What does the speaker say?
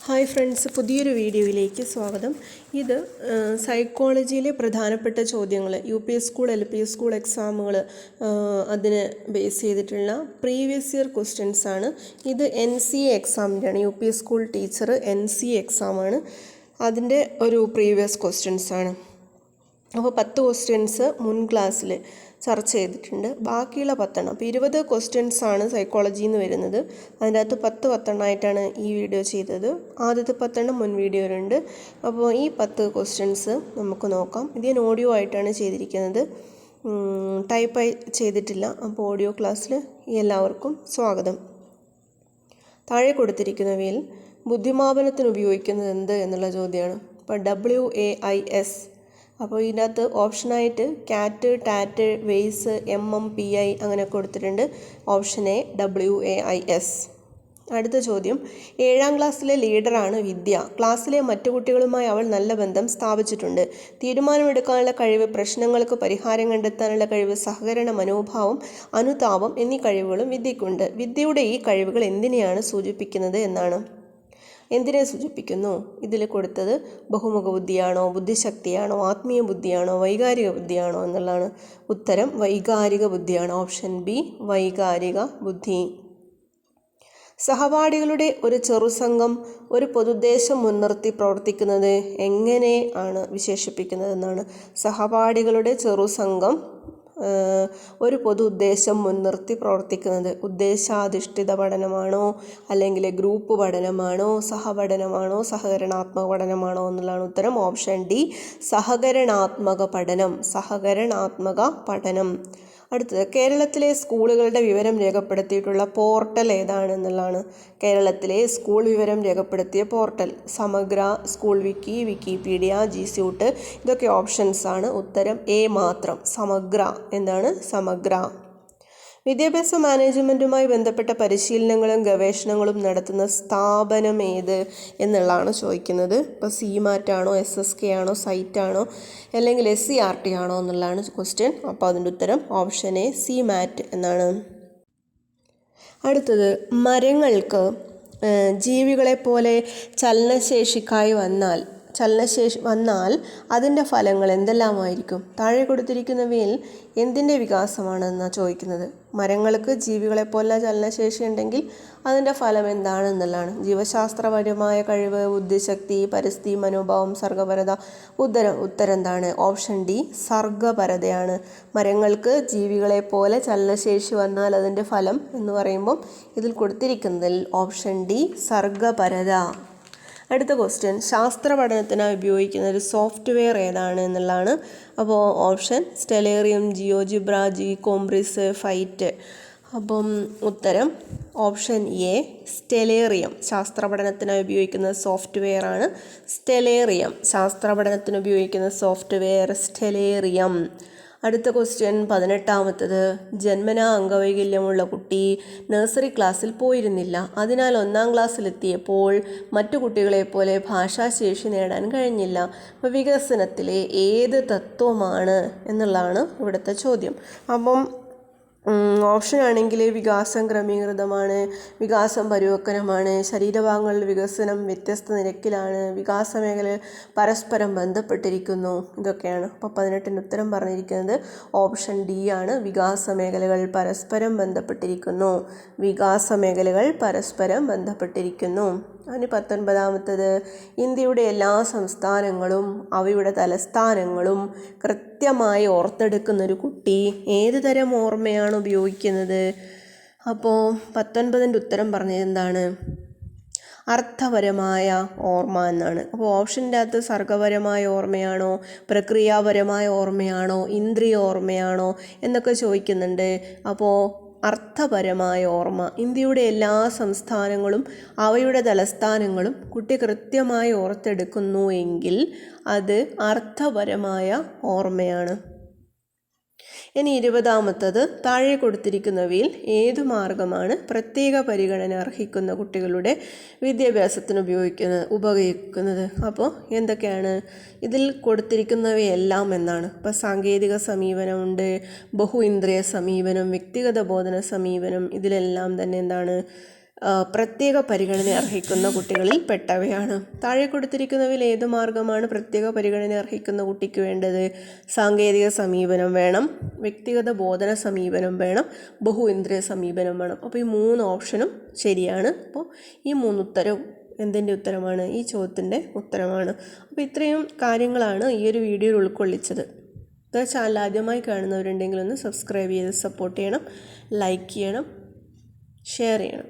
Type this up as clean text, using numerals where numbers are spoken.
Hi friends, പുതിയൊരു വീഡിയോയിലേക്ക് സ്വാഗതം. ഇത് സൈക്കോളജിയിലെ പ്രധാനപ്പെട്ട ചോദ്യങ്ങൾ, UP സ്കൂൾ LP സ്കൂൾ എക്സാമുകൾ അതിന് ബേസ് ചെയ്തിട്ടുള്ള പ്രീവിയസ് ഇയർ ക്വസ്റ്റ്യൻസ് ആണ്. ഇത് NCA എക്സാമിൻ്റെയാണ്. UP school teacher NCA എക്സാമാണ്. അതിൻ്റെ ഒരു പ്രീവിയസ് ക്വസ്റ്റ്യൻസ് ആണ്. അപ്പോൾ 10 ക്വസ്റ്റ്യൻസ് മുൻ ക്ലാസ്സിൽ ചർച്ച ചെയ്തിട്ടുണ്ട്. ബാക്കിയുള്ള 10 അപ്പോൾ 20 ക്വസ്റ്റ്യൻസ് ആണ് സൈക്കോളജിയിൽ നിന്ന് വരുന്നത്. അതിൻ്റെ അകത്ത് 10 ഈ വീഡിയോ ചെയ്തത്. ആദ്യത്തെ 10 മുൻ വീഡിയോയിലുണ്ട്. അപ്പോൾ ഈ 10 ക്വസ്റ്റ്യൻസ് നമുക്ക് നോക്കാം. ഇത് ഞാൻ ഓഡിയോ ആയിട്ടാണ് ചെയ്തിരിക്കുന്നത്, ടൈപ്പായി ചെയ്തിട്ടില്ല. അപ്പോൾ ഓഡിയോ ക്ലാസ്സിൽ എല്ലാവർക്കും സ്വാഗതം. താഴെ കൊടുത്തിരിക്കുന്നവയിൽ ബുദ്ധിമാപനത്തിന് ഉപയോഗിക്കുന്നത് എന്ത് എന്നുള്ള ചോദ്യമാണ്. അപ്പോൾ WAIS. അപ്പോൾ ഇതിനകത്ത് ഓപ്ഷനായിട്ട് കാറ്റ്, ടാറ്റ്, വെയ്സ്, MMPI അങ്ങനെ കൊടുത്തിട്ടുണ്ട്. Option A WAIS. അടുത്ത ചോദ്യം, 7ാം ക്ലാസ്സിലെ ലീഡറാണ് വിദ്യ. ക്ലാസ്സിലെ മറ്റു കുട്ടികളുമായി അവൾ നല്ല ബന്ധം സ്ഥാപിച്ചിട്ടുണ്ട്. തീരുമാനമെടുക്കാനുള്ള കഴിവ്, പ്രശ്നങ്ങൾക്ക് പരിഹാരം കണ്ടെത്താനുള്ള കഴിവ്, സഹകരണ മനോഭാവം, അനുതാപം എന്നീ കഴിവുകളും വിദ്യയ്ക്കുണ്ട്. വിദ്യയുടെ ഈ കഴിവുകൾ എന്തിനെയാണ് സൂചിപ്പിക്കുന്നത് എന്നാണ്. എന്തിനെ സൂചിപ്പിക്കുന്നു? ഇതിൽ കൊടുത്തത് ബഹുമുഖ ബുദ്ധിയാണോ, ബുദ്ധിശക്തിയാണോ, ആത്മീയ ബുദ്ധിയാണോ, വൈകാരിക ബുദ്ധിയാണോ എന്നുള്ളതാണ്. ഉത്തരം വൈകാരിക ബുദ്ധിയാണ്. ഓപ്ഷൻ B വൈകാരിക ബുദ്ധി. സഹപാഠികളുടെ ഒരു ചെറുസംഘം ഒരു പൊതുദ്ദേശം മുൻനിർത്തി പ്രവർത്തിക്കുന്നത് എങ്ങനെ ആണ് വിശേഷിപ്പിക്കുന്നതെന്നാണ്. സഹപാഠികളുടെ ചെറുസംഘം ഒരു പൊതു ഉദ്ദേശം മുൻനിർത്തി പ്രവർത്തിക്കുന്നത് ഉദ്ദേശാധിഷ്ഠിത പഠനമാണോ, അല്ലെങ്കിൽ ഗ്രൂപ്പ് പഠനമാണോ, സഹപഠനമാണോ, സഹകരണാത്മക പഠനമാണോ എന്നുള്ളതാണ് ഉത്തരം. ഓപ്ഷൻ D സഹകരണാത്മക പഠനം. സഹകരണാത്മക പഠനം. അടുത്തത്, കേരളത്തിലെ സ്കൂളുകളുടെ വിവരം രേഖപ്പെടുത്തിയിട്ടുള്ള പോർട്ടൽ ഏതാണെന്നുള്ളതാണ്. കേരളത്തിലെ സ്കൂൾ വിവരം രേഖപ്പെടുത്തിയ പോർട്ടൽ സമഗ്ര, സ്കൂൾ വിക്കി, വിക്കിപീഡിയ, GSUIT ഇതൊക്കെ ഓപ്ഷൻസ് ആണ്. ഉത്തരം A മാത്രം. സമഗ്ര. എന്താണ് സമഗ്ര? വിദ്യാഭ്യാസ മാനേജ്മെൻറ്റുമായി ബന്ധപ്പെട്ട പരിശീലനങ്ങളും ഗവേഷണങ്ങളും നടത്തുന്ന സ്ഥാപനം ഏത് എന്നുള്ളതാണ് ചോദിക്കുന്നത്. ഇപ്പോൾ CMAT ആണോ, SSK ആണോ, സൈറ്റ് ആണോ, അല്ലെങ്കിൽ SCERT ആണോ എന്നുള്ളതാണ് ക്വസ്റ്റ്യൻ. അപ്പോൾ അതിൻ്റെ ഉത്തരം ഓപ്ഷൻ A CMAT എന്നാണ്. അടുത്തത്, മരങ്ങൾക്ക് ജീവികളെപ്പോലെ ചലനശേഷി വന്നാൽ അതിൻ്റെ ഫലങ്ങൾ എന്തെല്ലാമായിരിക്കും? താഴെ കൊടുത്തിരിക്കുന്നവയിൽ എന്തിൻ്റെ വികാസമാണെന്നാണ് ചോദിക്കുന്നത്. മരങ്ങൾക്ക് ജീവികളെപ്പോലെ ചലനശേഷി ഉണ്ടെങ്കിൽ അതിൻ്റെ ഫലം എന്താണെന്നുള്ളതാണ്. ജീവശാസ്ത്രപരമായ കഴിവ്, ബുദ്ധിശക്തി, പരിസ്ഥിതി മനോഭാവം, സർഗപരത. ഉത്തരം എന്താണ്? Option D സർഗപരതയാണ്. മരങ്ങൾക്ക് ജീവികളെപ്പോലെ ചലനശേഷി വന്നാൽ അതിൻ്റെ ഫലം എന്ന് പറയുമ്പം ഇതിൽ കൊടുത്തിരിക്കുന്നതിൽ ഓപ്ഷൻ D സർഗപരത. അടുത്ത ക്വസ്റ്റ്യൻ, ശാസ്ത്ര പഠനത്തിനായി ഉപയോഗിക്കുന്ന ഒരു സോഫ്റ്റ്വെയർ ഏതാണ് എന്നുള്ളതാണ്. അപ്പോൾ ഓപ്ഷൻ സ്റ്റെലേറിയം, ജിയോജിബ്ര, കോംബ്രിസ്, ഫൈറ്റ്. അപ്പം ഉത്തരം ഓപ്ഷൻ A സ്റ്റെലേറിയം. ശാസ്ത്ര പഠനത്തിനായി ഉപയോഗിക്കുന്ന സോഫ്റ്റ്വെയർ ആണ് സ്റ്റെലേറിയം. ശാസ്ത്ര പഠനത്തിന് ഉപയോഗിക്കുന്ന സോഫ്റ്റ്വെയർ സ്റ്റെലേറിയം. അടുത്ത ക്വസ്റ്റ്യൻ 18ാമത്തത്, ജന്മനാ അംഗവൈകല്യമുള്ള കുട്ടി നഴ്സറി ക്ലാസ്സിൽ പോയിരുന്നില്ല. അതിനാൽ 1ാം ക്ലാസ്സിലെത്തിയപ്പോൾ മറ്റു കുട്ടികളെപ്പോലെ ഭാഷാശേഷി നേടാൻ കഴിഞ്ഞില്ല. അപ്പോൾ വികസനത്തിലെ ഏത് തത്വമാണ് എന്നുള്ളതാണ് ഇവിടുത്തെ ചോദ്യം. അപ്പം ഓപ്ഷൻ ആണെങ്കിൽ വികാസം ക്രമീകൃതമാണ്, വികാസം പരിവർത്തനമാണ്, ശരീരഭാഗങ്ങളുടെ വികസനം വ്യത്യസ്ത നിരക്കിലാണ്, വികാസ മേഖല പരസ്പരം ബന്ധപ്പെട്ടിരിക്കുന്നു. ഇതൊക്കെയാണ്. അപ്പോൾ 18ന് ഉത്തരം പറഞ്ഞിരിക്കുന്നത് ഓപ്ഷൻ D ആണ്. വികാസ മേഖലകൾ പരസ്പരം ബന്ധപ്പെട്ടിരിക്കുന്നു. വികാസ മേഖലകൾ പരസ്പരം ബന്ധപ്പെട്ടിരിക്കുന്നു. അതിന് 19ാമത്തത്, ഇന്ത്യയുടെ എല്ലാ സംസ്ഥാനങ്ങളും അവയുടെ തലസ്ഥാനങ്ങളും കൃത്യമായി ഓർത്തെടുക്കുന്നൊരു കുട്ടി ഏത് തരം ഓർമ്മയാണ് ഉപയോഗിക്കുന്നത്? അപ്പോൾ 19ൻ്റെ ഉത്തരം പറഞ്ഞത് എന്താണ്? അർത്ഥപരമായ ഓർമ്മ എന്നാണ്. അപ്പോൾ ഓപ്ഷൻ്റെ അകത്ത് സർഗപരമായ ഓർമ്മയാണോ, പ്രക്രിയാപരമായ ഓർമ്മയാണോ, ഇന്ദ്രിയ ഓർമ്മയാണോ എന്നൊക്കെ ചോദിക്കുന്നുണ്ട്. അപ്പോൾ അർത്ഥപരമായ ഓർമ്മ. ഇന്ത്യയുടെ എല്ലാ സംസ്ഥാനങ്ങളും അവയുടെ തലസ്ഥാനങ്ങളും കുട്ടി കൃത്യമായി ഓർത്തെടുക്കുന്നു എങ്കിൽ അത് അർത്ഥപരമായ ഓർമ്മയാണ്. ഇനി 20ാമത്തത്, താഴെ കൊടുത്തിരിക്കുന്നവയിൽ ഏതു മാർഗമാണ് പ്രത്യേക പരിഗണന അർഹിക്കുന്ന കുട്ടികളുടെ വിദ്യാഭ്യാസത്തിന് ഉപയോഗിക്കുന്നത്? അപ്പോൾ എന്തൊക്കെയാണ് ഇതിൽ കൊടുത്തിരിക്കുന്നവയെല്ലാം എന്നാണ്. ഇപ്പോൾ സാങ്കേതിക സമീപനമുണ്ട്, ബഹു ഇന്ദ്രിയ സമീപനം, വ്യക്തിഗത ബോധന സമീപനം. ഇതിലെല്ലാം തന്നെ എന്താണ് പ്രത്യേക പരിഗണന അർഹിക്കുന്ന കുട്ടികളിൽ പെട്ടവയാണ്. താഴെ കൊടുത്തിരിക്കുന്നവയിൽ ഏത് മാർഗമാണ് പ്രത്യേക പരിഗണന അർഹിക്കുന്ന കുട്ടിക്ക് വേണ്ടത്? സാങ്കേതിക സമീപനം വേണം, വ്യക്തിഗത ബോധന സമീപനം വേണം, ബഹുഇന്ദ്രിയ സമീപനം വേണം. അപ്പോൾ ഈ 3 ഓപ്ഷനും ശരിയാണ്. അപ്പോൾ ഈ 3 ഉത്തരവും എന്തിൻ്റെ ഉത്തരമാണ്? ഈ ചോദ്യത്തിൻ്റെ ഉത്തരമാണ്. അപ്പോൾ ഇത്രയും കാര്യങ്ങളാണ് ഈ ഒരു വീഡിയോയിൽ ഉൾക്കൊള്ളിച്ചത്. ചാനൽ ആദ്യമായി കാണുന്നവരുണ്ടെങ്കിൽ ഒന്ന് സബ്സ്ക്രൈബ് ചെയ്ത് സപ്പോർട്ട് ചെയ്യണം, ലൈക്ക് ചെയ്യണം, ഷെയർ ചെയ്യണം.